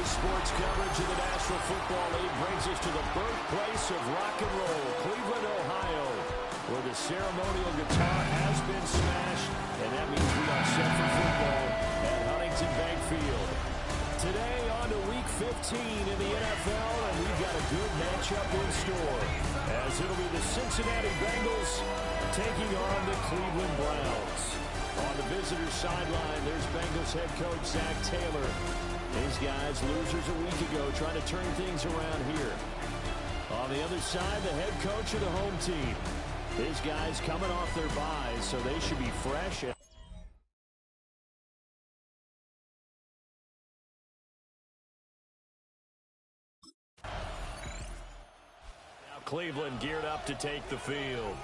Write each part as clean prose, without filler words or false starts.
Today's sports coverage of the National Football League brings us to the birthplace of rock and roll, Cleveland, Ohio, where the ceremonial guitar has been smashed, and that means we are set for football at Huntington Bank Field. Today on to Week 15 in the NFL, and we've got a good matchup in store, as it'll be the Cincinnati Bengals taking on the Cleveland Browns. On the visitor's sideline, there's Bengals head coach Zach Taylor. These guys, losers a week ago, trying to turn things around here. On the other side, the head coach of the home team. These guys coming off their byes, so they should be fresh. Now Cleveland geared up to take the field.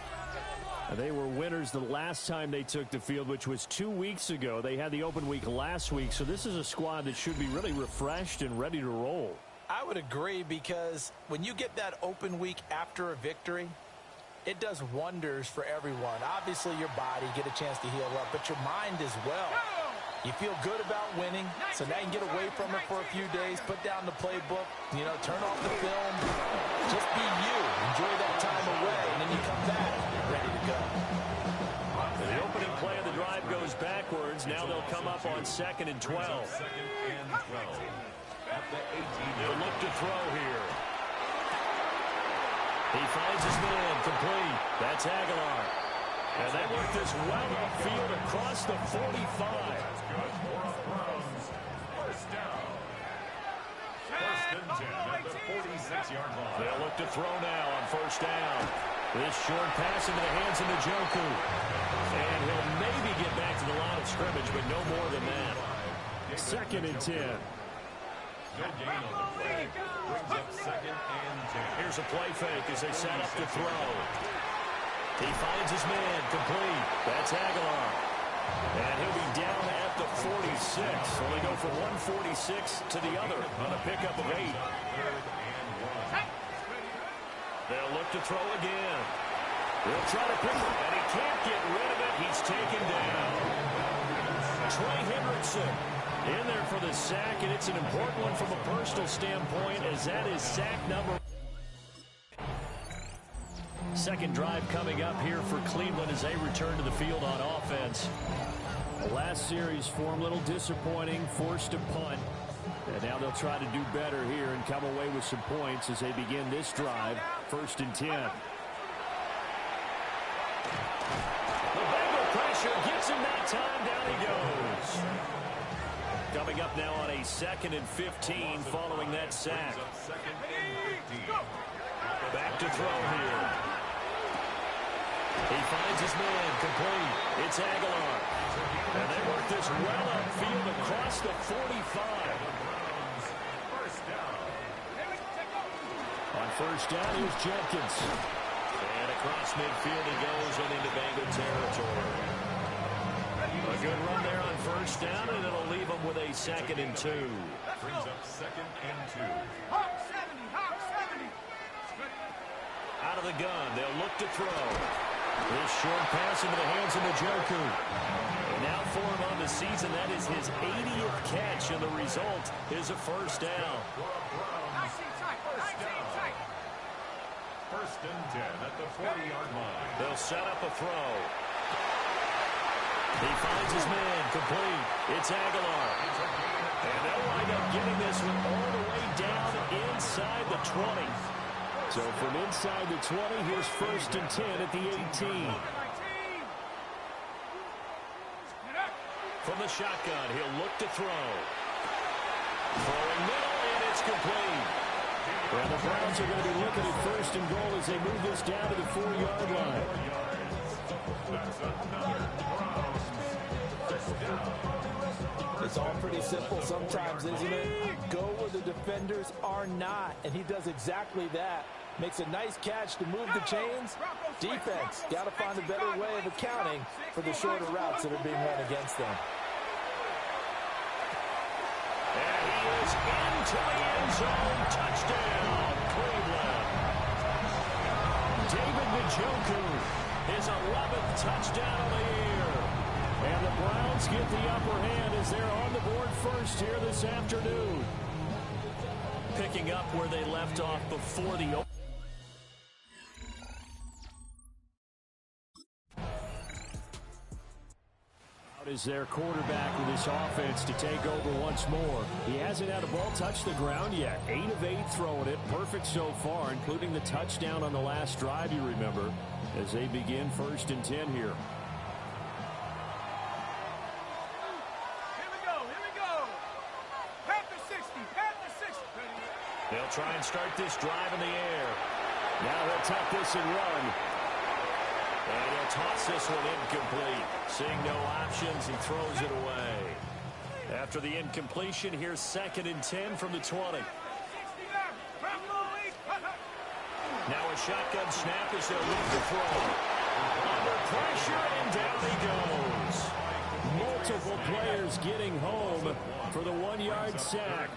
They were winners the last time they took the field, which was 2 weeks ago. They had the open week last week, so this is a squad that should be really refreshed and ready to roll. I would agree, because when you get that open week after a victory, it does wonders for everyone. Obviously, your body, get a chance to heal up, but your mind as well. You feel good about winning, so now you can get away from it for a few days, put down the playbook, turn off the film, just be you. Enjoy that time away, and then you come back, ready to go. The opening play of the drive goes backwards. Now they'll come up on 2nd and 12. They'll look to throw here. He finds his man, complete. That's Aguilar. And they work this well upfield across the 45. They'll look to throw now on 1st down. This short pass into the hands of Njoku. And he'll maybe get back to the line of scrimmage, but no more than that. 2nd and 10. No gain on the play. Brings up 2nd and 10. Here's a play fake as they set up to throw. He finds his man, complete. That's Aguilar. And he'll be down at the 46. So they go from 146 to the other on a pickup of 8. They'll look to throw again. He'll try to pick it, and he can't get rid of it. He's taken down. Trey Hendrickson in there for the sack, and it's an important one from a personal standpoint, as that is sack number. Second drive coming up here for Cleveland as they return to the field on offense. The last series for them, a little disappointing, forced a punt. And now they'll try to do better here and come away with some points as they begin this drive. 1st and 10. The Bengal pressure gets him that time. Down he goes. Coming up now on a 2nd and 15 following that sack. Back to throw here. He finds his man, complete. It's Aguilar. And they work this well upfield across the 45. On 1st down, here's Jenkins. And across midfield he goes and into Bengal territory. A good run there on 1st down, and it'll leave them with a 2nd and 2. Brings up 2nd and 2. Out of the gun, they'll look to throw. This short pass into the hands of Njoku. And now for him on the season, that is his 80th catch, and the result is a 1st down. 1st and 10 at the 40-yard line. They'll set up a throw. He finds his man, complete. It's Aguilar. And they'll wind up getting this one all the way down inside the 20. So from inside the 20, here's 1st and 10 at the 18. From the shotgun, he'll look to throw. Throwing middle, and it's complete. Well, the Browns are going to be looking at 1st and goal as they move this down to the 4-yard line. It's all pretty simple sometimes, isn't it? Go where the defenders are not, and he does exactly that. Makes a nice catch to move the chains. Defense, got to find a better way of accounting for the shorter routes that are being run against them. And he is into the end zone. Touchdown, Cleveland. David Njoku, his 11th touchdown of the year. And the Browns get the upper hand as they're on the board first here this afternoon. picking up where they left off before the is their quarterback with his offense to take over once more. He hasn't had a ball touch the ground yet. 8 of 8 throwing it. Perfect so far, including the touchdown on the last drive, you remember, as they begin 1st and 10 here. Here we go. Panther 60. They'll try and start this drive in the air. Now they'll tuck this and run. And he'll toss this one incomplete. Seeing no options, he throws it away. After the incompletion, here's 2nd and 10 from the 20. Now a shotgun snap as they'll look to throw. Under pressure, and down he goes. Multiple players getting home for the 1-yard sack.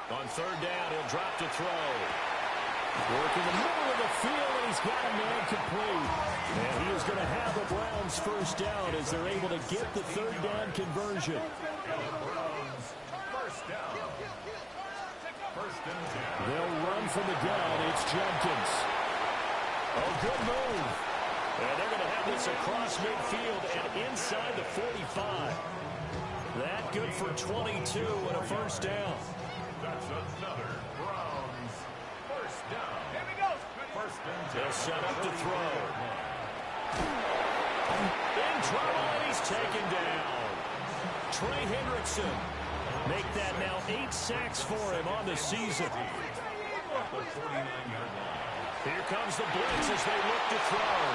On 3rd down, he'll drop to throw. Working the middle of the field, and he's got a man complete. And he is going to have the Browns 1st down as they're able to get the 3rd down conversion. They'll run from the gun. It's Jenkins. Oh, good move. And they're going to have this across midfield and inside the 45. That good for 22 and a 1st down. That's another Browns 1st down. Here we go. 1st and 10. They'll set up to throw. In trouble, and he's taken down. Trey Hendrickson. Make that now 8 sacks for him on the season. Here comes the blitz as they look to throw.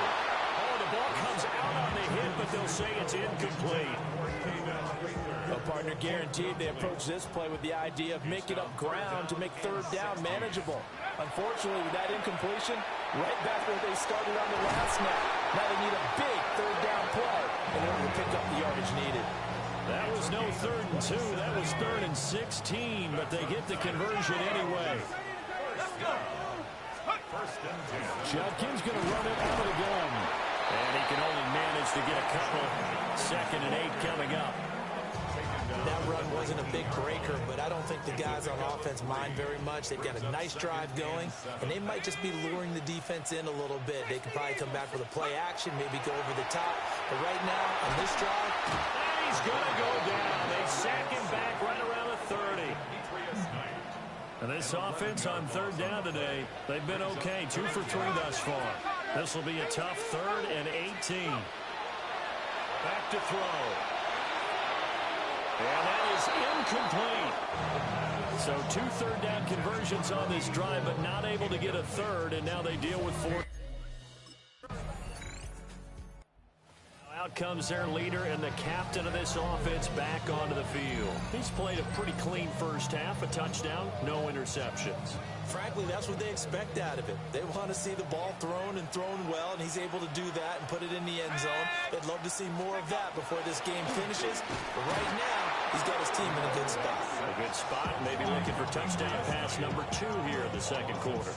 Oh, the ball comes out on the hit, but they'll say it's incomplete. A partner guaranteed they approach this play with the idea of making up ground to make 3rd down manageable. Unfortunately, with that incompletion, right back where they started on the last snap. Now they need a big 3rd down play in order to pick up the yardage needed. That was no 3rd and 2. That was 3rd and 16, but they get the conversion anyway. Jenkins going to run it out of the gun. And he can only manage to get a couple. 2nd and 8 coming up. That run wasn't a big breaker, but I don't think the guys on offense mind very much. They've got a nice drive going, and they might just be luring the defense in a little bit. They could probably come back with a play action, maybe go over the top. But right now, on this drive, he's going to go down. They sack him back right around the 30. And this offense on 3rd down today, they've been okay. 2 for 3 thus far. This will be a tough 3rd and 18. Back to throw. And that is incomplete. So 2 3rd down conversions on this drive, but not able to get a 3rd, and now they deal with 4. Out comes their leader and the captain of this offense back onto the field. He's played a pretty clean 1st half, a touchdown, no interceptions. frankly, that's what they expect out of it. They want to see the ball thrown and thrown well, and he's able to do that and put it in the end zone. They'd love to see more of that before this game finishes. But right now, he's got his team in a good spot. A good spot, maybe looking for touchdown pass number 2 here in the 2nd quarter.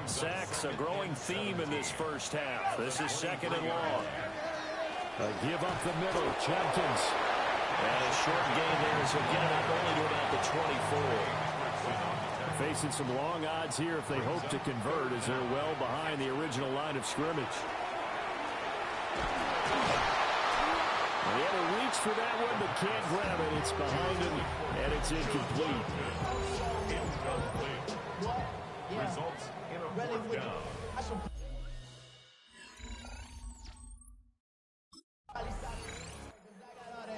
Sacks, a growing theme in this 1st half. This is 2nd and long. Give up the middle, Jenkins. And a short gain there as he'll get it up only to about the 24. Facing some long odds here if they hope to convert, as they're well behind the original line of scrimmage. They had to reach for that one, but can't grab it. It's behind him, and it's incomplete. Results in a 4th down.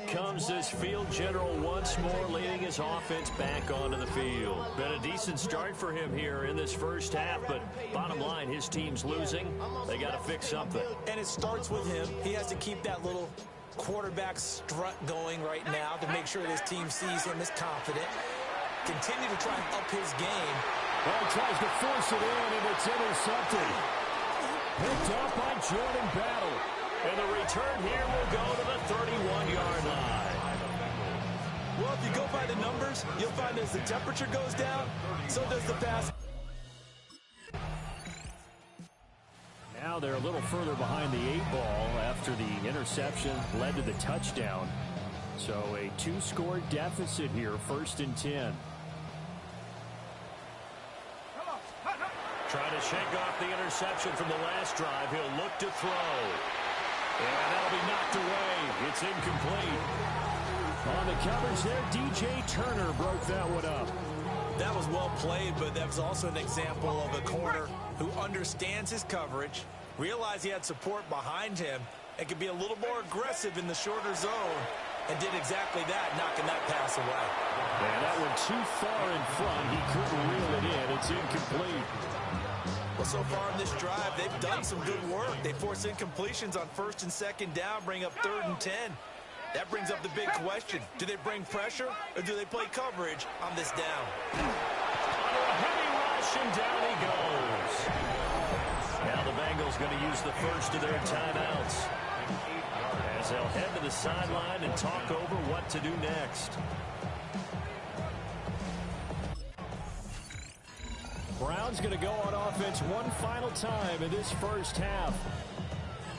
Comes this field general once more, leading his offense back onto the field. Been a decent start for him here in this 1st half, but bottom line, his team's losing. They got to fix something. And it starts with him. He has to keep that little quarterback strut going right now to make sure this team sees him as confident. Continue to try and up his game. Well, tries to force it in, and it's intercepted. Picked up by Jordan Battle. And the return here will go to the 31-yard line. Well, if you go by the numbers, you'll find as the temperature goes down, so does the pass. Now they're a little further behind the 8-ball after the interception led to the touchdown. So a 2-score deficit here, 1st and 10. Trying to shake off the interception from the last drive. He'll look to throw. And that'll be knocked away. It's incomplete. On the coverage there, DJ Turner broke that one up. That was well played, but that was also an example of a corner who understands his coverage, realized he had support behind him, and could be a little more aggressive in the shorter zone, and did exactly that, knocking that pass away. And that one too far in front. He couldn't reel it in. It's incomplete. Well, so far in this drive, they've done some good work. They force incompletions on 1st and 2nd down, bring up 3rd and 10. That brings up the big question. Do they bring pressure, or do they play coverage on this down? Under a heavy rush, and down he goes. Now the Bengals going to use the first of their timeouts, as they'll head to the sideline and talk over what to do next. Browns going to go on offense one final time in this first half.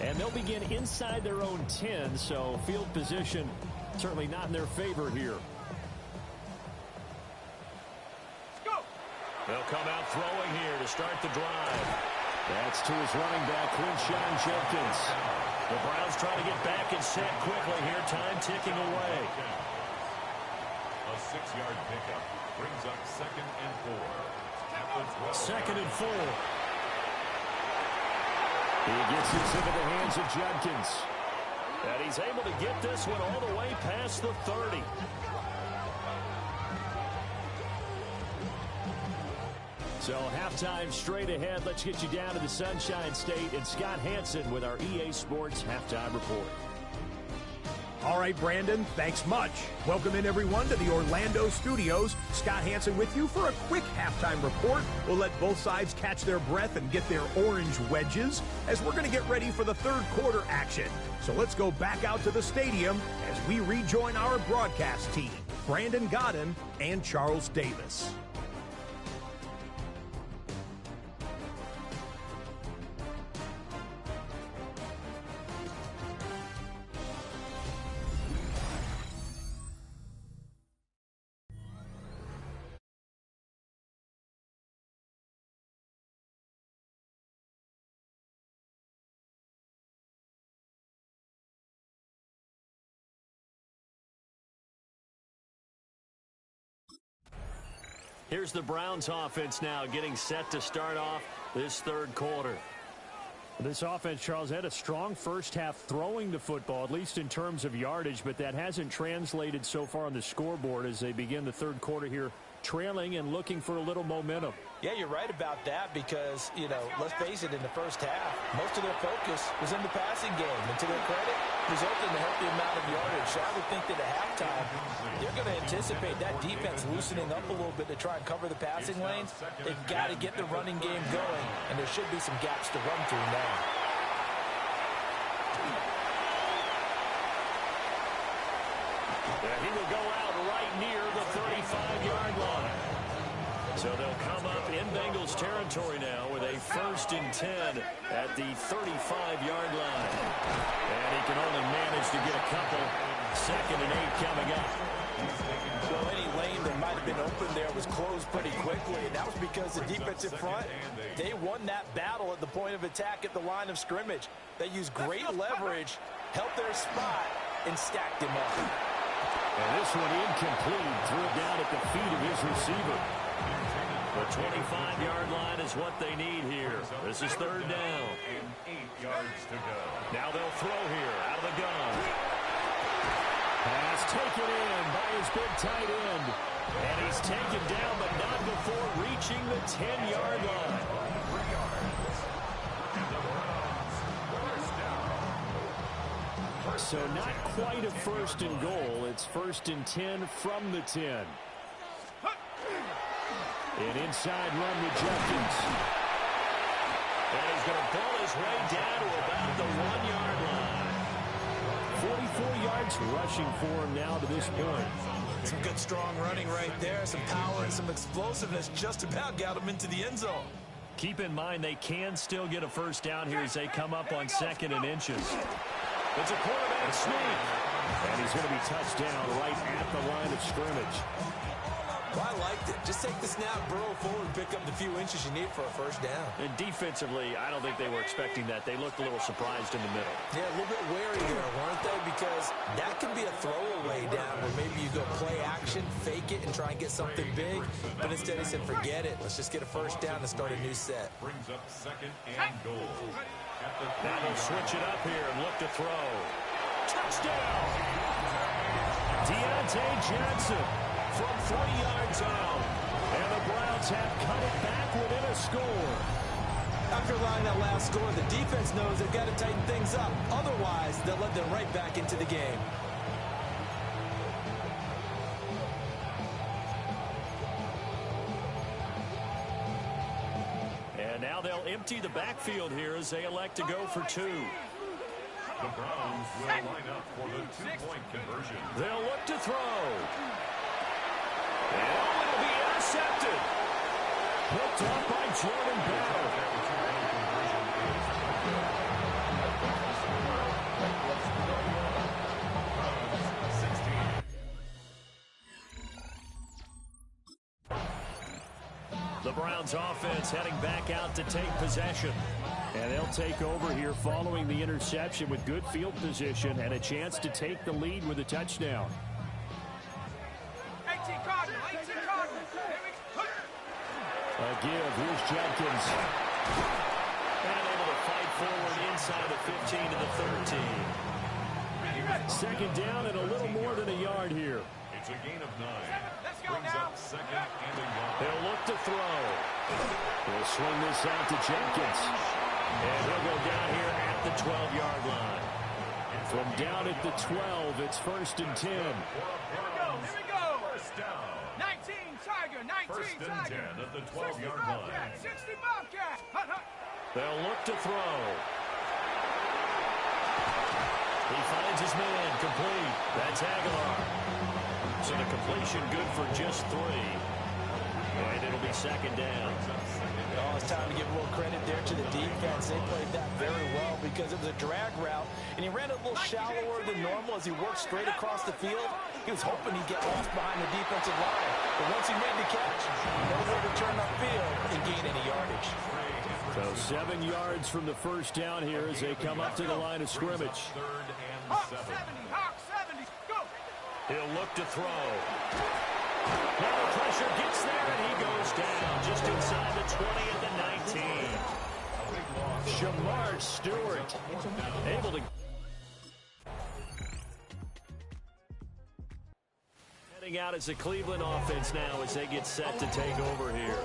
And they'll begin inside their own 10, so field position certainly not in their favor here. Go. They'll come out throwing here to start the drive. That's to his running back, Quinshon Judkins. The Browns trying to get back and set quickly here, time ticking away. A 6-yard pickup brings up 2nd and 4. 2nd and 4. He gets this into the hands of Judkins. And he's able to get this one all the way past the 30. So halftime straight ahead. Let's get you down to the Sunshine State and Scott Hansen with our EA Sports Halftime Report. All right, Brandon, thanks much. Welcome in, everyone, to the Orlando studios. Scott Hansen with you for a quick halftime report. We'll let both sides catch their breath and get their orange wedges as we're going to get ready for the 3rd quarter action. So let's go back out to the stadium as we rejoin our broadcast team, Brandon Godden and Charles Davis. Here's the Browns offense now getting set to start off this 3rd quarter. This offense, Charles, had a strong first half throwing the football, at least in terms of yardage, but that hasn't translated so far on the scoreboard as they begin the 3rd quarter here, trailing and looking for a little momentum. Yeah, you're right about that because, you know, let's face it, in the first half, most of their focus was in the passing game. And to their credit, resulted in a healthy amount of yardage. So I would think that at halftime, they're going to anticipate that defense loosening up a little bit to try and cover the passing lanes. They've got to get the running game going, and there should be some gaps to run through now. He will go out right near the 35-yard line. So they'll come up in Bengals territory now with a 1st and 10 at the 35-yard line. And he can only manage to get a couple. 2nd and 8 coming up. Well, any lane that might have been open there was closed pretty quickly, and that was because the defensive front, they won that battle at the point of attack at the line of scrimmage. They used great leverage, helped their spot, and stacked him up. And this one incomplete, threw it down at the feet of his receiver. The 25-yard line is what they need here. This is 3rd down. And 8 yards to go. Now they'll throw here out of the gun. Pass taken in by his big tight end. And he's taken down, but not before reaching the 10-yard line. So not quite a 1st and goal. It's 1st and 10 from the 10. An inside run with Judkins. And he's going to pull his way down to about the 1-yard line. 44 yards rushing for him now to this point. Some good strong running right there. Some power and some explosiveness just about got him into the end zone. Keep in mind they can still get a 1st down here as they come up on 2nd and inches. It's a quarterback sneak. And he's going to be touched down right at the line of scrimmage. Well, I liked it. Just take the snap, burrow forward, and pick up the few inches you need for a first down. And defensively, I don't think they were expecting that. They looked a little surprised in the middle. Yeah, a little bit wary there, weren't they? Because that can be a throwaway down where maybe you go play action, fake it, and try and get something big. But instead he said, forget it. Let's just get a first down and start a new set. Brings up second and goal. Now he'll switch it up here and look to throw. Touchdown! Deontay Johnson from 3 yards out. And the Browns have cut it back within a score. After allowing that last score, the defense knows they've got to tighten things up. Otherwise, they'll let them right back into the game. And now they'll empty the backfield here as they elect to go for 2. The Browns will line up for the 2-point conversion. They'll look to throw. And it'll be intercepted. Picked up by Jordan Battle. The Browns offense heading back out to take possession. And they'll take over here following the interception with good field position and a chance to take the lead with a touchdown. 18 Cardinal, 18 Cardinal. A give, here's Jenkins. And able to fight forward inside the 15 to the 13. Second down and a little more than a yard here. It's a gain of 9. Let's go Brings now. up second and a yard. They'll look to throw. They'll swing this out to Jenkins. And he'll go down here at the 12-yard line. From down at the 12, it's 1st and 10. Here we go. First down. 19 Tiger, 19 First and Tiger. 10 at the 60 12-yard line. Bobcat, 60 Bobcat. Hut, hut. They'll look to throw. He finds his man, complete. That's Aguilar. So the completion good for just 3. And it'll be second down. Oh, it's time to give a little credit there to the defense. They played that very well because it was a drag route, and he ran a little shallower than normal as he worked straight across the field. He was hoping he'd get lost behind the defensive line, but once he made the catch, no way to turn upfield and gain any yardage. So 7 yards from the first down here as they come up to the line of scrimmage. Third and Hawk 7. 70, Hawk 70. Go. He'll look to throw. Now the pressure gets there, and he goes down just inside the 20 at the 19. Shamar Stewart able to... Heading out as the Cleveland offense now as they get set to take over here.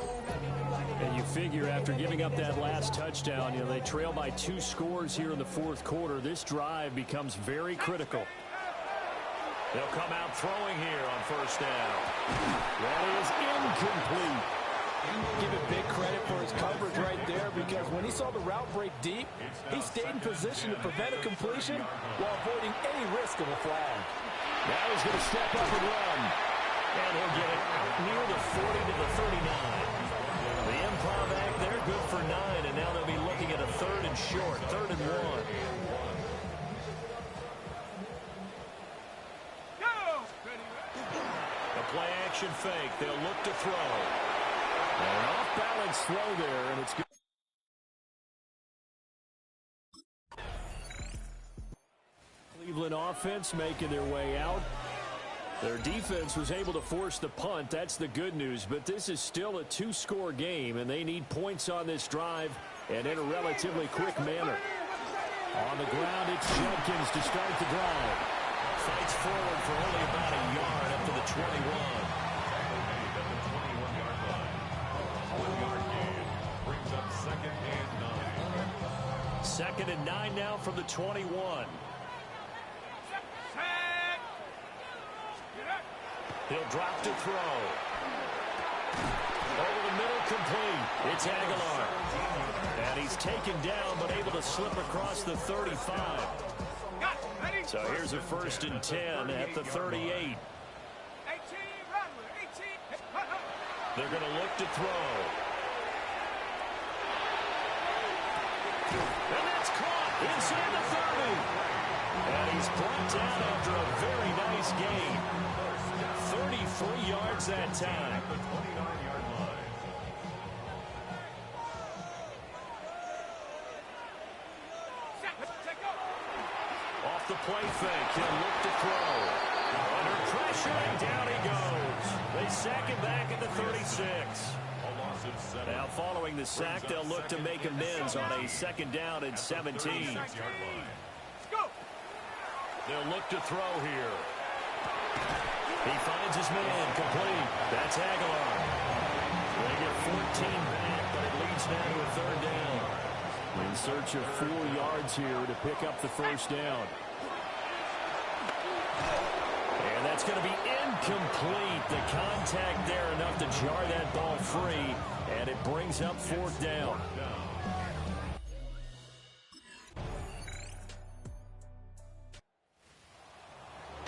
And you figure after giving up that last touchdown, they trail by 2 scores here in the 4th quarter. This drive becomes very critical. They'll come out throwing here on first down. That is incomplete. Give it big credit for his coverage right there because when he saw the route break deep, he stayed in position to prevent a completion while avoiding any risk of a flag. Now he's going to step up and run. And he'll get it out near the 40 to the 39. The improv act there, good for 9, and now they'll be looking at a 3rd and short, 3rd and 1. Play-action fake. They'll look to throw. An off-balance throw there, and it's good. Cleveland offense making their way out. Their defense was able to force the punt. That's the good news, but this is still a 2-score game, and they need points on this drive and in a relatively quick manner. On the ground, it's Jenkins to start the drive. Fights forward for only about a yard up to the 21. Brings up second and 9. Second and 9 now from the 21. He'll drop to throw. Over the middle, complete. It's Aguilar. And he's taken down, but able to slip across the 35. So here's a 1st and 10 at the 38. They're going to look to throw. And that's caught inside the 30. And he's brought down after a very nice game. 33 yards that time. At the 29-yard line. Off the play fake, he'll look to throw. Under pressure, and down he goes. They sack him back at the 36. Now, following the sack, they'll look to make amends on a second down and 17. They'll look to throw here. He finds his man, complete. That's Aguilar. They get 14 back, but it leads now to a third down. In search of 4 yards here to pick up the first down. And that's going to be incomplete. The contact there enough to jar that ball free, and it brings up fourth down.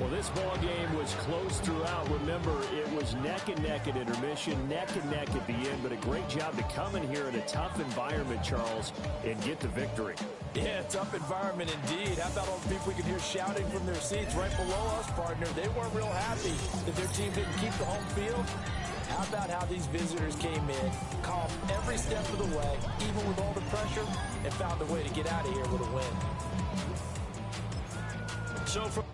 Well, this ball game was close throughout. Remember, it was neck and neck at intermission, neck and neck at the end, but a great job to come in here in a tough environment, Charles, and get the victory. Yeah, tough environment indeed. How about all the people we could hear shouting from their seats right below us, partner? They weren't real happy that their team didn't keep the home field. How about how these visitors came in, calm every step of the way, even with all the pressure, and found a way to get out of here with a win. So from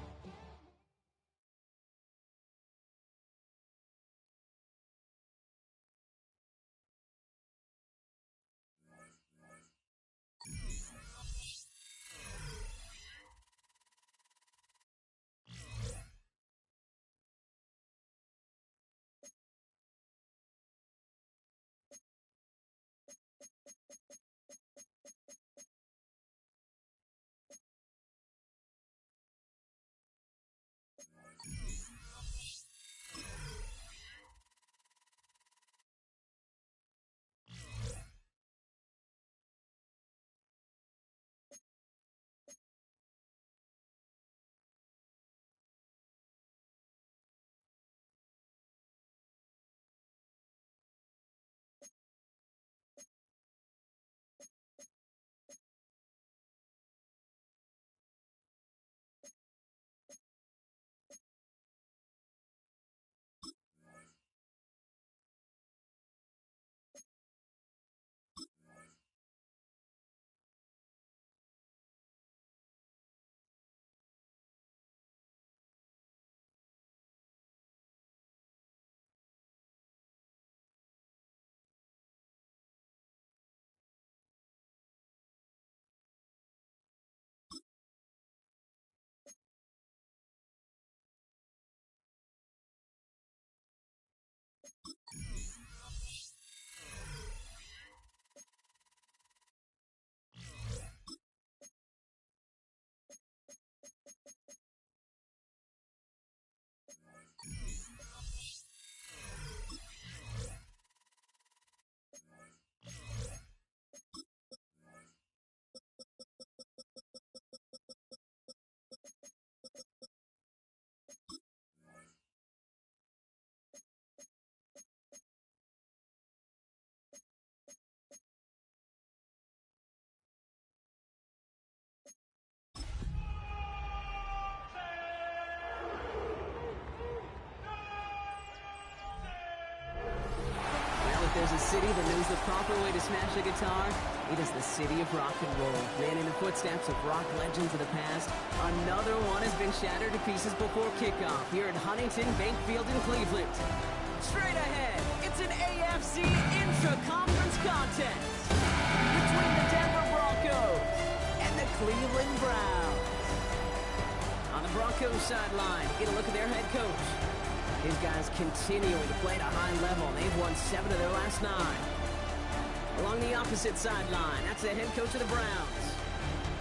There's a city that knows the proper way to smash a guitar. It is the city of rock and roll. Man in the footsteps of rock legends of the past, another one has been shattered to pieces before kickoff here at Huntington Bank Field in Cleveland. Straight ahead, it's an AFC intra-conference contest between the Denver Broncos and the Cleveland Browns. On the Broncos sideline, get a look at their head coach. His guys continuing to play at a high level. They've won 7 of their last 9. Along the opposite sideline, that's the head coach of the Browns.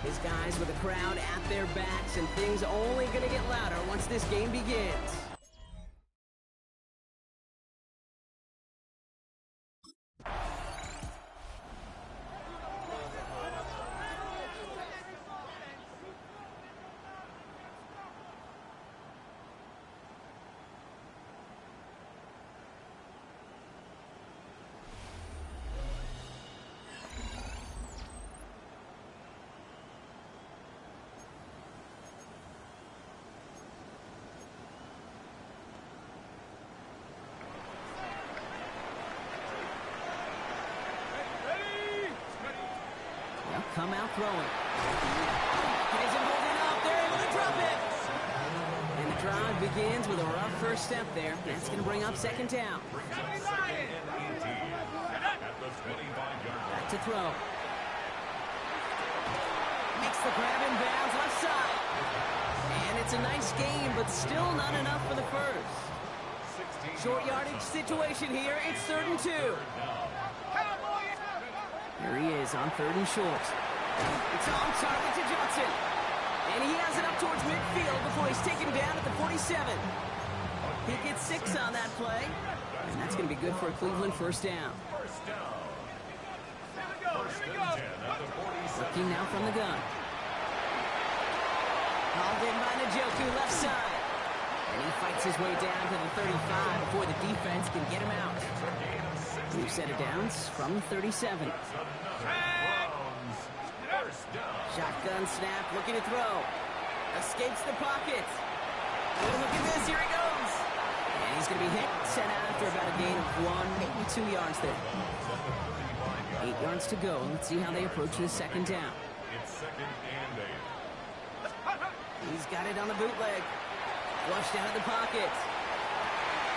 His guys with the crowd at their backs, and things only going to get louder once this game begins. come out throwing. He isn't holding up. They're able to drop it. And the drive begins with a rough first step there. That's going to bring up second down. Back to throw. Makes the grab in bounds left side. And it's a nice game, but still not enough for the first. Short yardage situation here. It's 3rd and 2. Here he is on 3rd and short. It's on target to Johnson. And he has it up towards midfield before he's taken down at the 47. He gets 6 on that play. And that's going to be good for a Cleveland first down. Looking now from the gun. Hauled in by Njoku, left side. And he fights his way down to the 35 before the defense can get him out. New set of downs from 37. Shotgun snap, looking to throw. Escapes the pocket. Oh, look at this, here he goes. And he's going to be hit, sent out after about a gain of 1, maybe 2 yards there. 8 yards to go. Let's see how they approach this second down. It's 2nd and 8. He's got it on the bootleg. Flushed out of the pocket.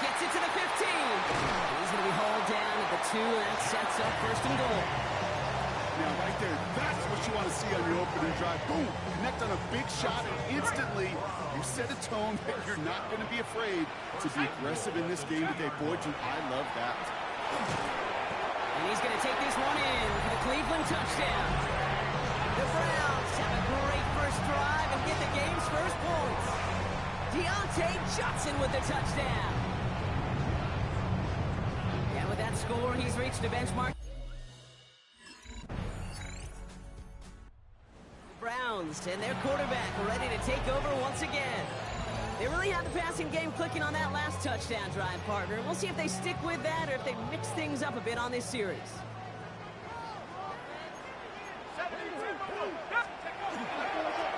Gets it to the 15. He's going to be hauled down at the 2, and that sets up 1st and goal. Now, right there, that's what you want to see on your opening drive. Boom! Connect on a big shot, and instantly you set a tone that you're not going to be afraid to be aggressive in this game today. Boy, I love that. And he's going to take this one in for the Cleveland touchdown. The Browns have a great first drive and get the game's first points. Deontay Johnson with the touchdown. And with that score, he's reached the benchmark. Browns and their quarterback ready to take over once again. They really had the passing game clicking on that last touchdown drive, partner. We'll see if they stick with that or if they mix things up a bit on this series.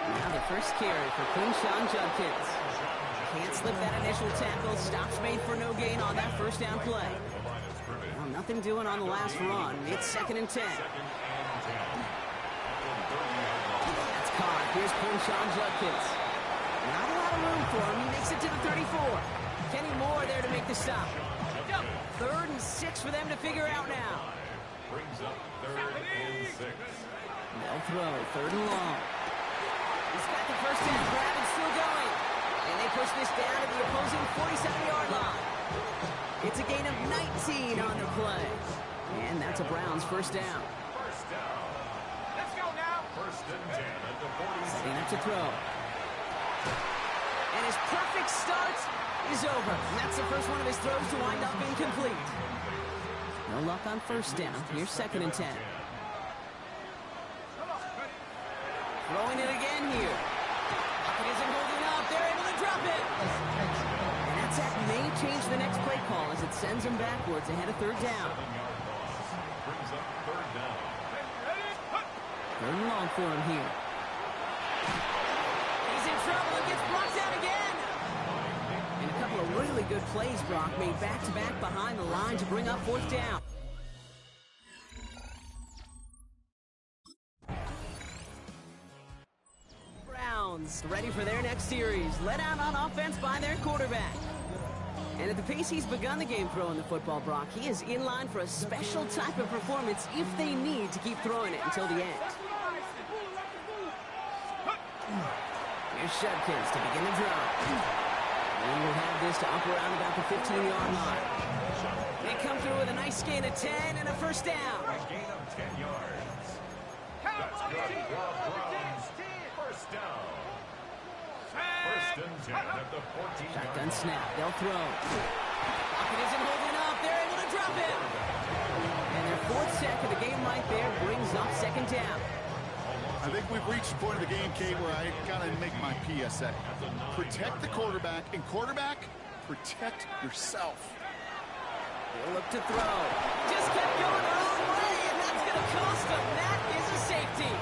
Now the first carry for Quinshon Judkins. Can't slip that initial tackle. Stops made for no gain on that first down play. Well, nothing doing on the last run. It's 2nd and 10. Caught. Here's Quinshon Judkins. Not a lot of room for him. He makes it to the 34. Kenny Moore there to make the stop. 3rd and 6 for them to figure out now. Brings up 3rd and 6. They'll throw. 3rd and long. He's got the first down grab and still going. And they push this down to the opposing 47-yard line. It's a gain of 19 on the play. And that's a Browns first down. First down. Let's go now. 1st and 10 at the 40. Setting up to throw. And his perfect start is over. And that's the first one of his throws to wind up incomplete. No luck on first down. Here's 2nd and 10. Throwing it again here. It isn't holding up. They're able to drop it. And that sack may change the next play call as it sends him backwards ahead of 3rd down. Brings up 3rd down. 3rd and long for him here. He's in trouble and gets blocked out again. And a couple of really good plays, Brock, made back-to-back behind the line to bring up 4th down. Browns ready for their next series. Let out on offense by their quarterback. And at the pace he's begun the game throwing the football, Brock, he is in line for a special type of performance if they need to keep throwing it until the end. Here's Judkins to begin the drive. And we'll have this to up around about the 15-yard line. They come through with a nice gain of 10 and a first down. A gain of 10 yards. That's good for Browns. First down. 1st and 10 at the 14. Shotgun snap. They'll throw. Pocket isn't holding up. They're able to drop it. And their 4th sack of the game right there brings up 2nd down. I think we've reached the point of the game, Kate, where I got to make my PSA. Protect the quarterback, and quarterback, protect yourself. They'll look to throw. Just kept going the wrong way, and that's going to cost them. That is a safety.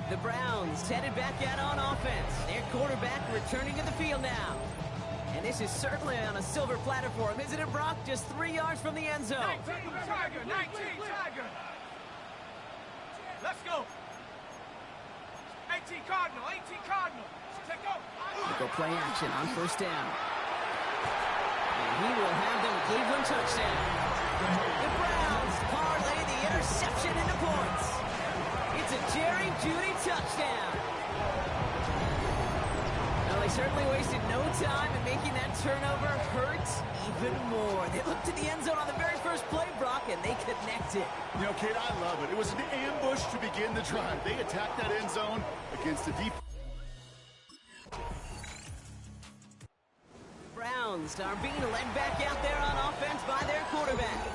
The Browns headed back out on offense. Their quarterback returning to the field now. And this is certainly on a silver platter for him, isn't it, Brock? Just 3 yards from the end zone. 19 Tiger, 19 Tiger. Let's go. 18 Cardinal, 18 Cardinal. Take go. Go play action on first down. And he will have them Cleveland touchdown. The Browns parlay the interception into points. It's a Jerry Jeudy touchdown. Well, they certainly wasted no time in making that turnover hurt even more. They looked to the end zone on the very first play, Brock, and they connected. You know, Kate, I love it. It was an ambush to begin the drive. They attacked that end zone against the deep. Browns are being led back out there on offense by their quarterback.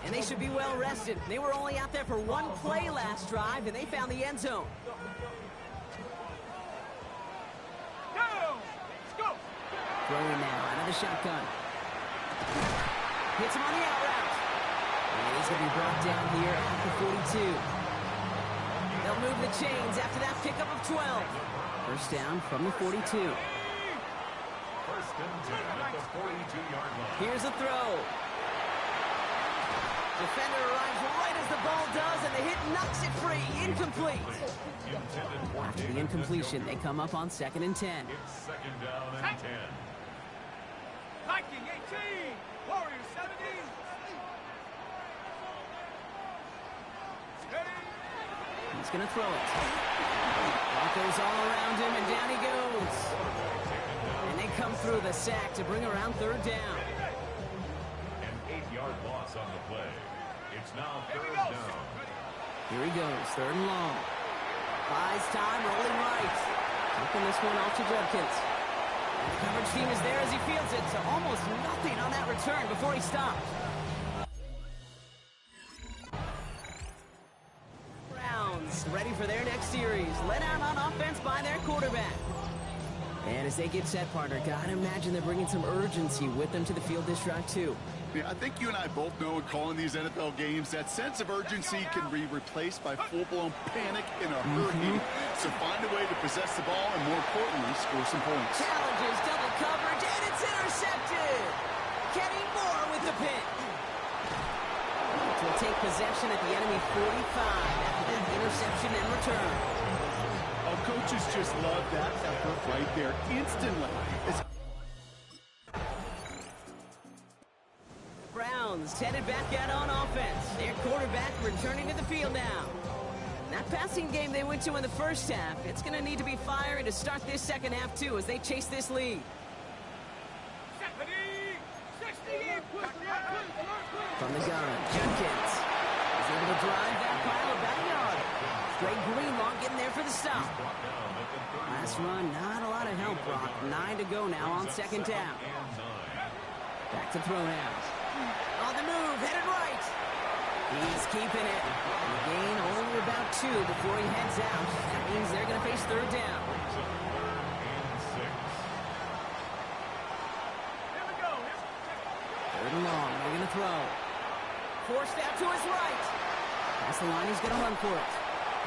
And they should be well rested. They were only out there for one play last drive, and they found the end zone. Throwing now out of the shotgun. Hits him on the out route. And he's going to be brought down here at the 42. They'll move the chains after that pickup of 12. First down from the 42. First and 10 at the 42-yard line. Here's a throw. Defender arrives right as the ball does, and the hit knocks it free. Incomplete. After the incompletion, they come up on 2nd and 10. It's second down and 10. Viking 18, Warriors 17. Steady. He's going to throw it. Broncos all around him, and down he goes. And they come through the sack to bring around 3rd down. An 8-yard loss on the play. It's now 3rd down. Here he goes, 3rd and long. Buys time, rolling right. Taking this one off to Judkins. And the coverage team is there as he fields it, so almost nothing on that return before he stops. Browns ready for their next series. Led out on offense by their quarterback. And as they get set, partner, gotta imagine they're bringing some urgency with them to the field this drive, too. Yeah, I think you and I both know in calling these NFL games that sense of urgency can be replaced by full-blown panic in a hurry. So find a way to possess the ball and, more importantly, score some points. Challenges, double coverage, and it's intercepted. Kenny Moore with the pick. Will take possession at the enemy 45 after that interception and return. Oh, coaches just love that effort right there instantly. Browns headed back out on offense. Their quarterback returning to the field now. That passing game they went to in the first half, it's going to need to be fiery to start this second half, too, as they chase this lead. From the gun, Judkins is able to drive that pile about a yard. Greg Greenlaw getting there for the stop. Last run, not a lot of help, Brock. 9 to go now on 2nd down. Back to throw now. On the move, headed right. He's keeping it. And the gain only about 2 before he heads out. That means they're going to face 3rd down. Third and long, they're going to throw. Forced out to his right. Past the line, he's going to run for it.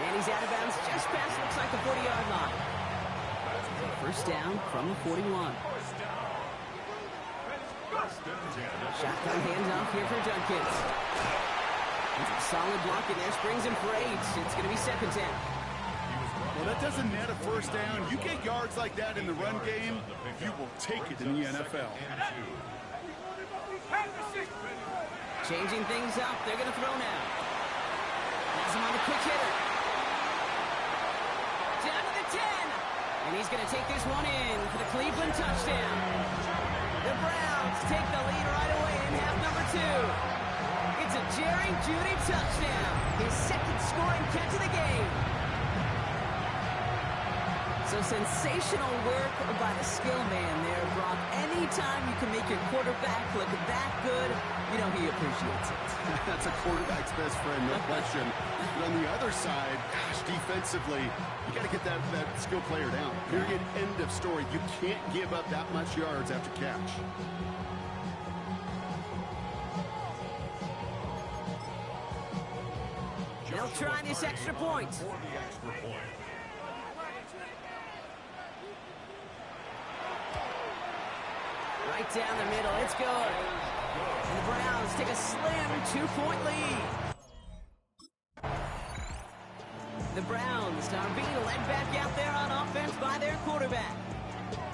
And he's out of bounds just past, looks like the 40-yard line. First down from the 41. Shotgun handoff here for Judkins. It's a solid block in there, springs him for 8. It's going to be 2nd down. Well, that doesn't net a first down. You get yards like that in the run game, you will take it in the NFL. Changing things up, they're going to throw now. Has him on the quick hitter. Down to the 10. And he's going to take this one in for the Cleveland touchdown. The Browns take the lead right away in half number 2. It's a Jerry Jeudy touchdown. His 2nd scoring catch of the game. So sensational work by the skill man there, Brock. Anytime you can make your quarterback look that good, you know he appreciates it. That's a quarterback's best friend, no question. But on the other side, gosh, defensively, you got to get that skill player down. Period. End of story. You can't give up that much yards after catch. They'll try this extra point. For the extra point. Right down the middle, it's good. And the Browns take a slim 2-point lead. The Browns are being led back out there on offense by their quarterback.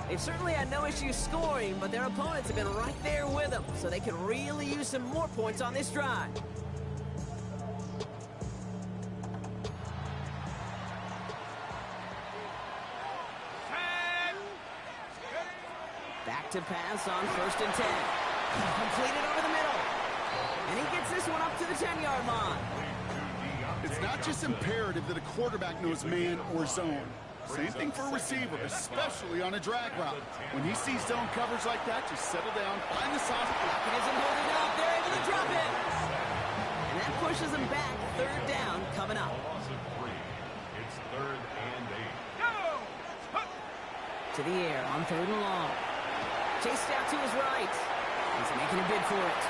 They've certainly had no issue scoring, but their opponents have been right there with them, so they can really use some more points on this drive. Back to pass on 1st and 10. Completed over the middle. And he gets this one up to the 10-yard line. It's not just imperative that a quarterback knows man or zone. Same thing for a receiver, especially on a drag route. When he sees zone coverage like that, just settle down, find the soft spot. Isn't holding it up. They're able to drop it. And that pushes them back. 3rd down coming up. Loss of 3. It's 3rd and 8. To the air on 3rd and long. Chased out to his right. He's making a bid for it.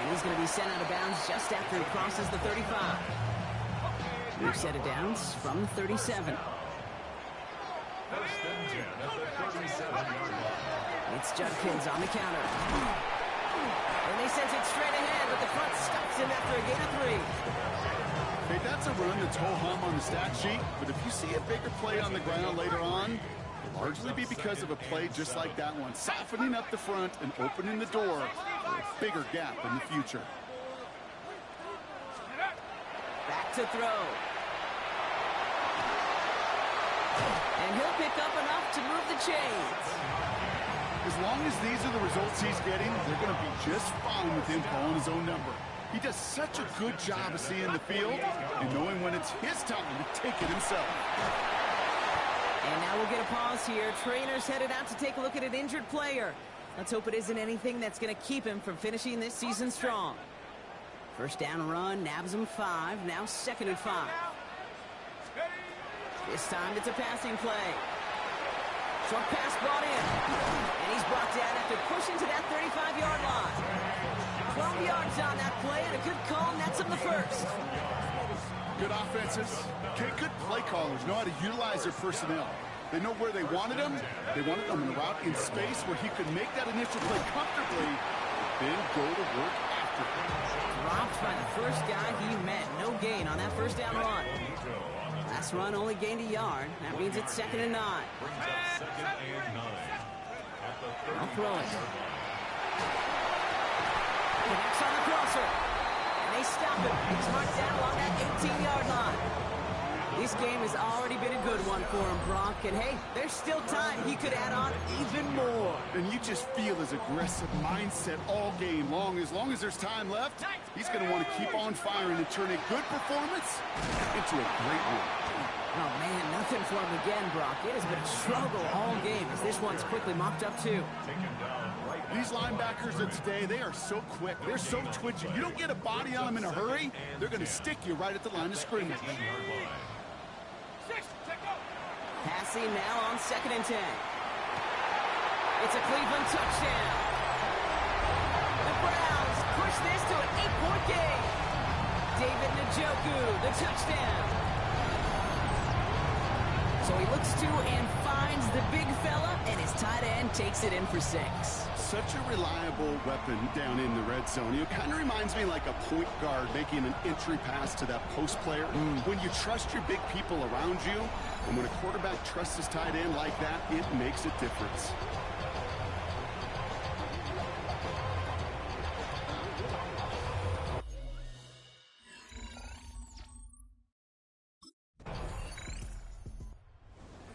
And he's going to be sent out of bounds just after he crosses the 35. New set of downs from the 37. 1st and 10 at the 37-yard line. It's Judkins on the counter. And they sent it straight ahead, but the front stops him after a gain of 3. Hey, that's a run that's ho-hum on the stat sheet, but if you see a bigger play on the ground later on, it'll largely be because of a play just like that one, softening up the front and opening the door for a bigger gap in the future. Back to throw. And he'll pick up enough to move the chains. As long as these are the results he's getting, they're going to be just fine with him calling his own number. He does such a good job of seeing the field and knowing when it's his time to take it himself. And now we'll get a pause here. Trainer's headed out to take a look at an injured player. Let's hope it isn't anything that's going to keep him from finishing this season strong. 1st down run, nabs him 5, now 2nd and 5. This time it's a passing play. Short pass brought in. And he's brought down after pushing to that 35-yard line. 12 yards on that play, and a good call nets him the 1st. Good offenses, good play callers know how to utilize their personnel. They know where they wanted him. They wanted him in a route in space where he could make that initial play comfortably, then go to work after. Dropped by the first guy he met. No gain on that 1st down run. Last run only gained a yard. That means it's 2nd and 9. Brings up 2nd and 9. At the I'll throw it. 30-yard line. Connects on the crosser. And they stop him. He's marked down along that 18-yard line. This game has already been a good one for him, Brock. And hey, there's still time. He could add on even more. And you just feel his aggressive mindset all game long. As long as there's time left, he's going to want to keep on firing and turn a good performance into a great one. Oh, man, nothing for him again, Brock. It has been a struggle all game as this one's quickly mopped up, too. These linebackers of today, they are so quick. They're so twitchy. You don't get a body on them in a hurry, they're going to stick you right at the line of scrimmage. Passing now on 2nd and 10. It's a Cleveland touchdown. The Browns push this to an 8-point game. David Njoku, the touchdown. So he looks to and finds the big fella, and his tight end takes it in for 6. Such a reliable weapon down in the red zone. It kind of reminds me like a point guard making an entry pass to that post player. When you trust your big people around you, and when a quarterback trusts his tight end like that, it makes a difference.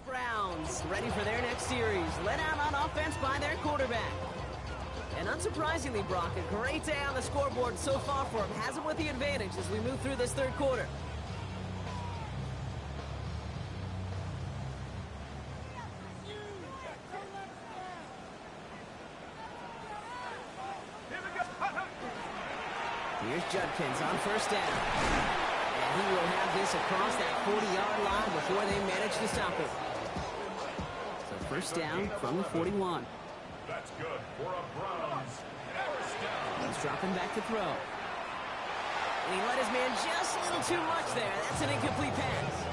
Browns ready for their next series. Let out on offense by their quarterback. And unsurprisingly, Brock, a great day on the scoreboard so far for him. Has him with the advantage as we move through this 3rd quarter. Here's Judkins on 1st down. And he will have this across that 40-yard line before they manage to stop it. So 1st down from the 41. That's good for a Browns. 1st down. He's dropping back to throw. And he let his man just a little too much there. That's an incomplete pass.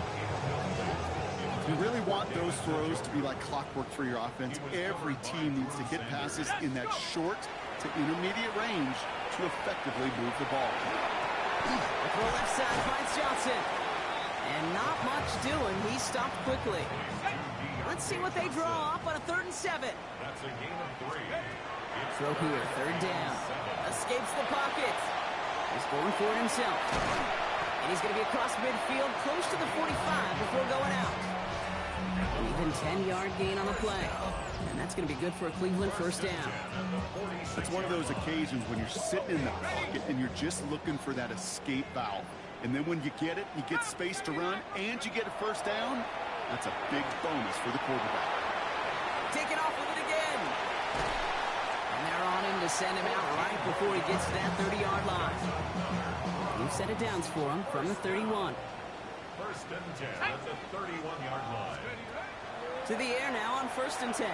You really want those throws to be like clockwork for your offense. Every team needs to hit passes in that short to intermediate range to effectively move the ball. The throw left side finds Johnson. And not much doing. He stopped quickly. Let's see what they draw up on a 3rd and 7. That's a gain of 3. Throw here, 3rd down. Escapes the pocket. He's going for it himself. And he's going to be across midfield, close to the 45 before going out. An even 10-yard gain on the play. And that's going to be good for a Cleveland 1st down. It's one of those occasions when you're sitting in the pocket and you're just looking for that escape valve. And then when you get it, you get space to run, and you get a 1st down. That's a big bonus for the quarterback. Taking off with it again. And they're on him to send him out right before he gets to that 30-yard line. New set of downs for him from the 31. 1st and 10 at the 31-yard line. To the air now on 1st and 10.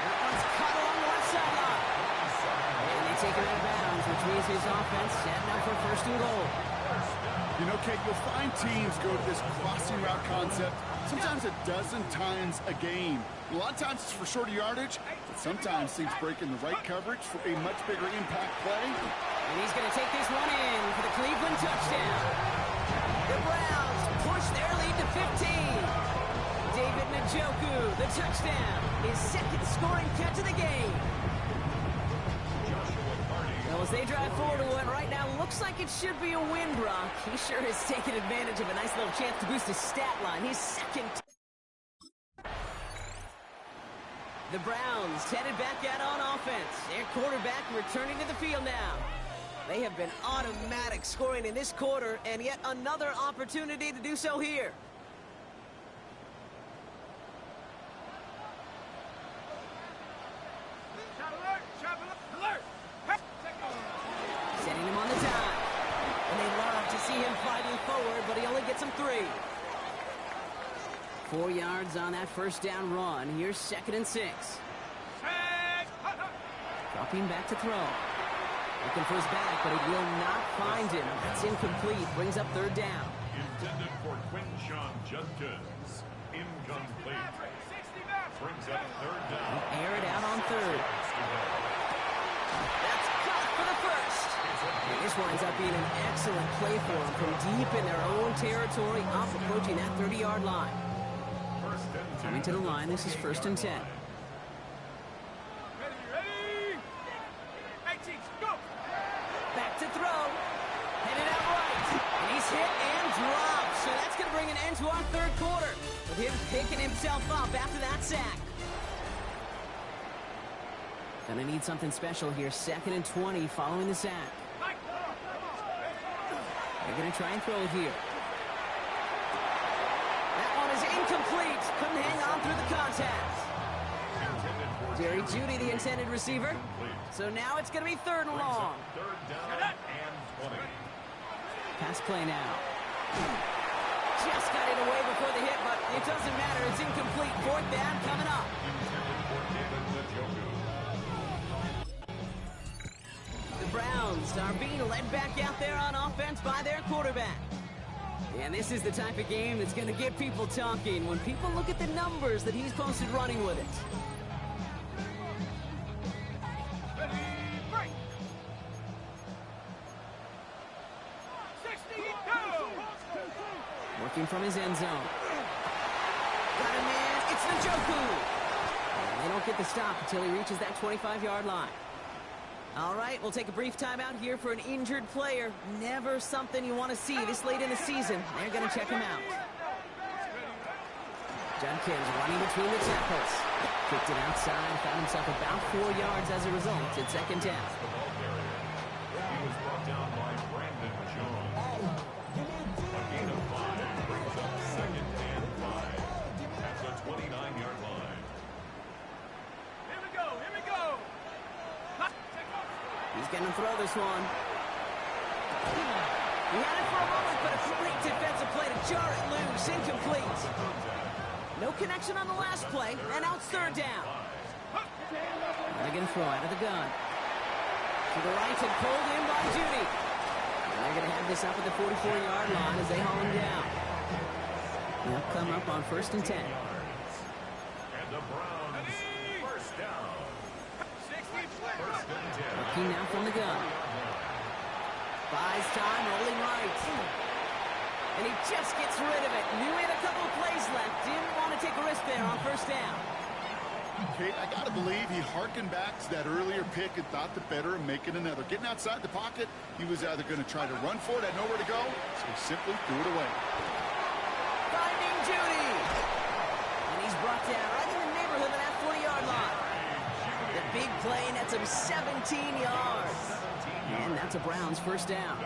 That one's cut along the left sideline. And they take him out of bounds, which means his offense setting up for 1st and goal. You know, Kate, you'll find teams go to this crossing route concept sometimes a dozen times a game. A lot of times it's for shorter yardage, but sometimes teams break in the right coverage for a much bigger impact play. And he's going to take this one in for the Cleveland touchdown. The Browns push their lead to 15. David Njoku, the touchdown, his 2nd scoring catch of the game. Well, as they drive forward to what right now looks like it should be a win, Brock. He sure has taken advantage of a nice little chance to boost his stat line. He's 2nd. The Browns headed back out on offense. Their quarterback returning to the field now. They have been automatic scoring in this quarter, and yet another opportunity to do so here. Setting him on the dime. And they love to see him fighting forward, but he only gets him 3. 4 yards on that 1st down run. Here's 2nd and 6. Dropping back to throw. Looking for his back, but he will not find him. That's incomplete. Brings up 3rd down. Intended for Quinshawn Judkins. Incomplete. Brings up 3rd down. Air it out on 3rd. That's caught for the 1st. And this winds up being an excellent play for them from deep in their own territory, up approaching that 30-yard line. Coming to the line, this is 1st and 10. Ready? 18, go! Back to throw. Headed out right. And he's hit and dropped. So that's going to bring an end to our 3rd quarter, with him picking himself up after that sack. Gonna need something special here. 2nd and 20 following the sack. They're gonna try and throw it here. That one is incomplete. Couldn't hang on through the contact. Jerry Jeudy, the intended receiver. So now it's gonna be 3rd and long. 3rd down and 20. Pass play now. Just got it away before the hit, but it doesn't matter. It's incomplete. 4th down coming up. Intended for David Njoku. The Browns are being led back out there on offense by their quarterback. And this is the type of game that's going to get people talking when people look at the numbers that he's posted running with it. Ready, break! 60, go! Working from his end zone. Got him in. It's Njoku. And they don't get the stop until he reaches that 25-yard line. All right, we'll take a brief timeout here for an injured player. Never something you want to see this late in the season. They're going to check him out. Judkins running between the tackles. Kicked it outside, found himself about 4 yards as a result. It's 2nd down. He was brought down by Brandon Jones. A gain of 5 brings up 2nd and 5 at the 29-yard line. Here we go, here we go! He's going to throw this one. He had it for a moment, but a great defensive play to jar it loose. Incomplete. No connection on the last play, and now it's 3rd down. They're going to throw out of the gun. To the right and pulled in by Judy. And they're going to have this up at the 44-yard line as they haul him down. They'll come up on 1st and 10. And the Browns, first down. 1st and 10. Looking now from the gun. Buys time, rolling right. And he just gets rid of it. Knew he had a couple of plays left. Didn't want to take a risk there on 1st down. Kate, I got to believe he harkened back to that earlier pick and thought the better of making another. Getting outside the pocket, he was either going to try to run for it, had nowhere to go, so he simply threw it away. Finding Judy. And he's brought down right in the neighborhood of that 40-yard line. The big play nets him 17 yards. And that's a Browns 1st down.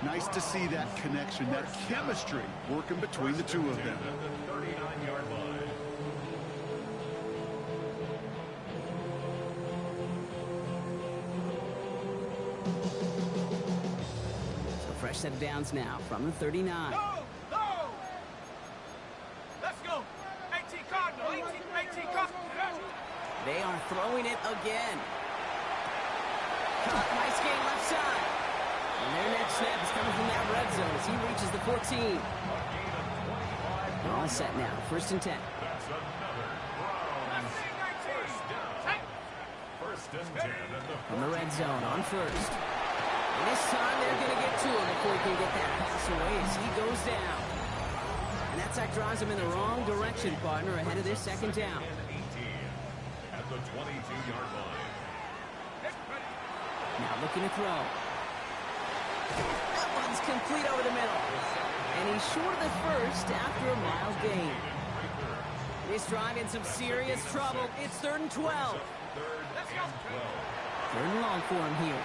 Nice to see that connection, that chemistry working between the two of them. 39-yard line. So fresh set of downs now from the 39. Go! Let's go! 18 Cardinal, 18 Cardinal. They are throwing it again. Nice game left side. And their next snap is coming from that red zone as he reaches the 14. All set now, 1st and 10. That's another Browns first down. 1st and 10 at the From the red zone on 1st. And this time they're going to get to him before he can get that pass away as he goes down. And that sack drives him in the wrong direction, partner, ahead of their 2nd down. 18 at the 22-yard line. Now looking to throw. That one's complete over the middle. And he's short of the 1st after a mild gain. This drive in some serious trouble. It's 3rd and 12. 3rd and long for him here.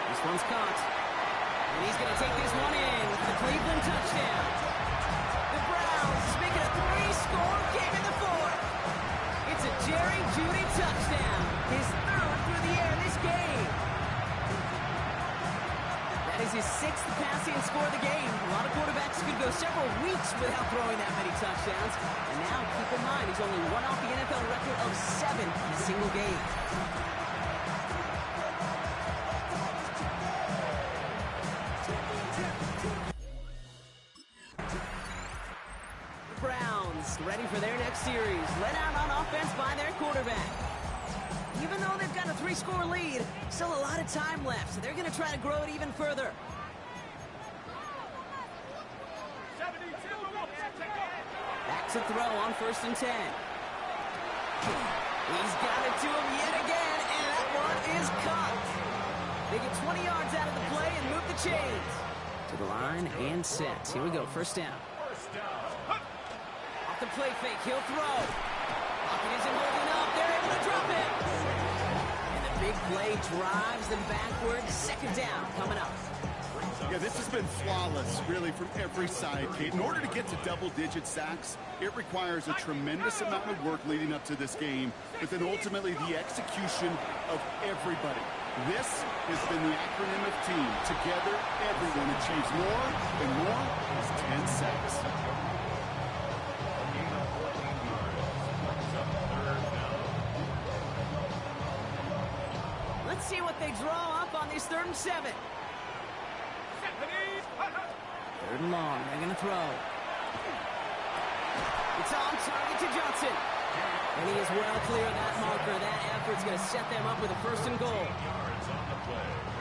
This one's caught. And he's going to take this one in with the Cleveland touchdown. The Browns make it a 3-score game in the 4th. It's a Jerry Jeudy touchdown. His 3rd through the air this game. That is his 6th passing score of the game. A lot of quarterbacks could go several weeks without throwing that many touchdowns. And now, keep in mind, he's only one off the NFL record of 7 in a single game. The Browns ready for their next series. Led out on offense by their quarterback. Even though they've got a 3-score lead, still a lot of time left, so they're going to try to grow it even further. Back to throw on 1st and 10. He's got it to him yet again, and that one is caught. They get 20 yards out of the play and move the chains. To the line and set. Here we go, 1st down. Off the play fake, he'll throw. Lockett isn't holding up. They're able to drop it. And the big play drives them backwards. 2nd down coming up. Yeah, this has been flawless, really, from every side, Kate. In order to get to double-digit sacks, it requires a tremendous amount of work leading up to this game, but then ultimately the execution of everybody. This has been the acronym of team. Together, everyone achieves more, and more is 10 sacks. Let's see what they draw up on this 3rd and 7. 3rd and long. They're going to throw. It's on target to Johnson. And he is well clear of that marker. That effort's going to set them up with a 1st and goal.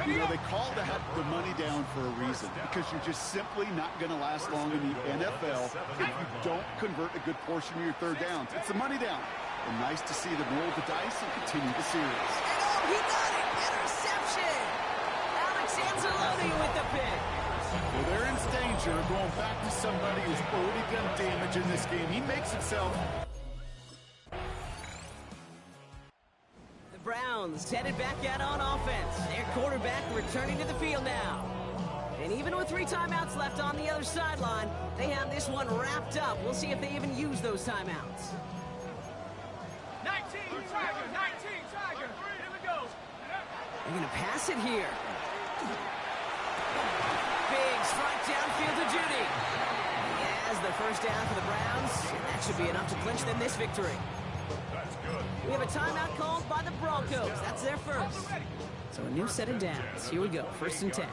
You know, they call that the money down for a reason, because you're just simply not going to last long in the NFL if you don't convert a good portion of your 3rd downs. It's the money down. And nice to see them roll the dice and continue the series. And he got it! Interception! Alex Anzalone with the pick. Well, they're in danger of going back to somebody who's already done damage in this game. He makes himself... The Browns headed back out on offense. Their quarterback returning to the field now. And even with 3 timeouts left on the other sideline, they have this one wrapped up. We'll see if they even use those timeouts. 19 Tiger! 19 Tiger! Here we go! They're going to pass it here. Big strike downfield to Jeudy. He has the 1st down for the Browns, and that should be enough to clinch them this victory. We have a timeout called by the Broncos. That's their first. So a new set of downs. Here we go, 1st and 10.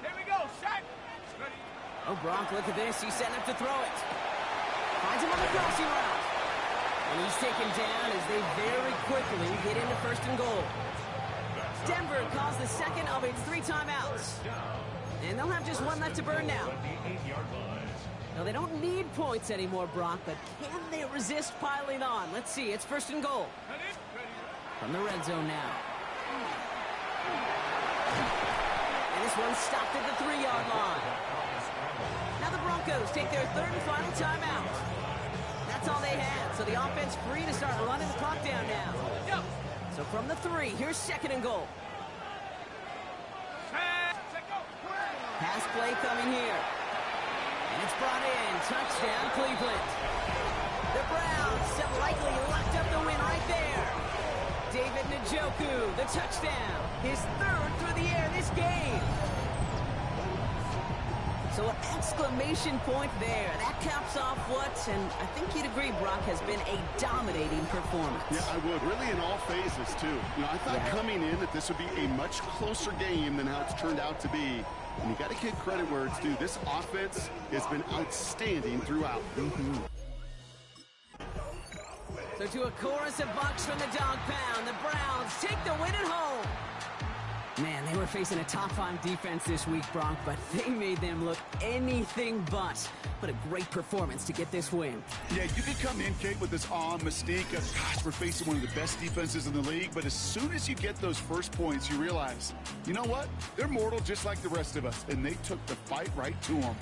Here we go, shot. Oh, Gronk, look at this. He's setting up to throw it. Finds him on the crossing route. And he's taken down as they very quickly get into 1st and goal. Denver calls the second of its 3 timeouts. And they'll have just 1 left to burn now. Now, they don't need points anymore, Brock, but can they resist piling on? Let's see. It's 1st and goal. From the red zone now. And this one's stopped at the 3-yard line. Now the Broncos take their 3rd and final timeout. That's all they had, so the offense free to start running the clock down now. So from the 3, here's 2nd and goal. Pass play coming here. And it's brought in. Touchdown, Cleveland. The Browns have likely locked up the win right there. David Njoku, the touchdown. His 3rd through the air this game. So an exclamation point there. That caps off what, and I think you'd agree, Brock, has been a dominating performance. Yeah, I would. Really in all phases, too. You know, I thought coming in that this would be a much closer game than how it's turned out to be. And you got to give credit where it's due. This offense has been outstanding throughout. So to a chorus of bucks from the dog pound, the Browns take the win at home. Man, they were facing a top-5 defense this week, Bronk, but they made them look anything but. What a great performance to get this win. Yeah, you can come in, Kate, with this awe and mystique of, gosh, we're facing one of the best defenses in the league, but as soon as you get those first points, you realize, you know what? They're mortal just like the rest of us, and they took the fight right to them.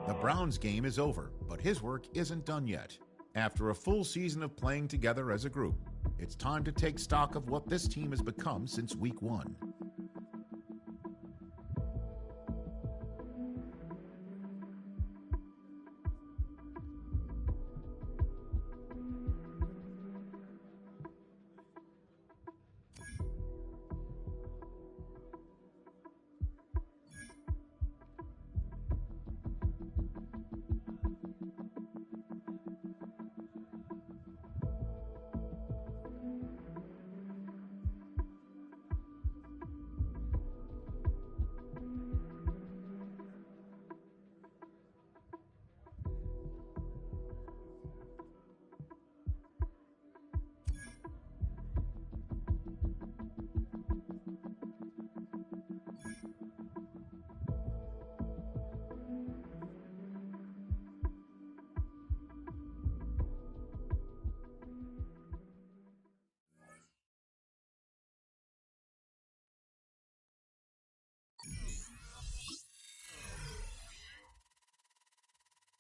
The Browns game is over, but his work isn't done yet. After a full season of playing together as a group, it's time to take stock of what this team has become since week 1.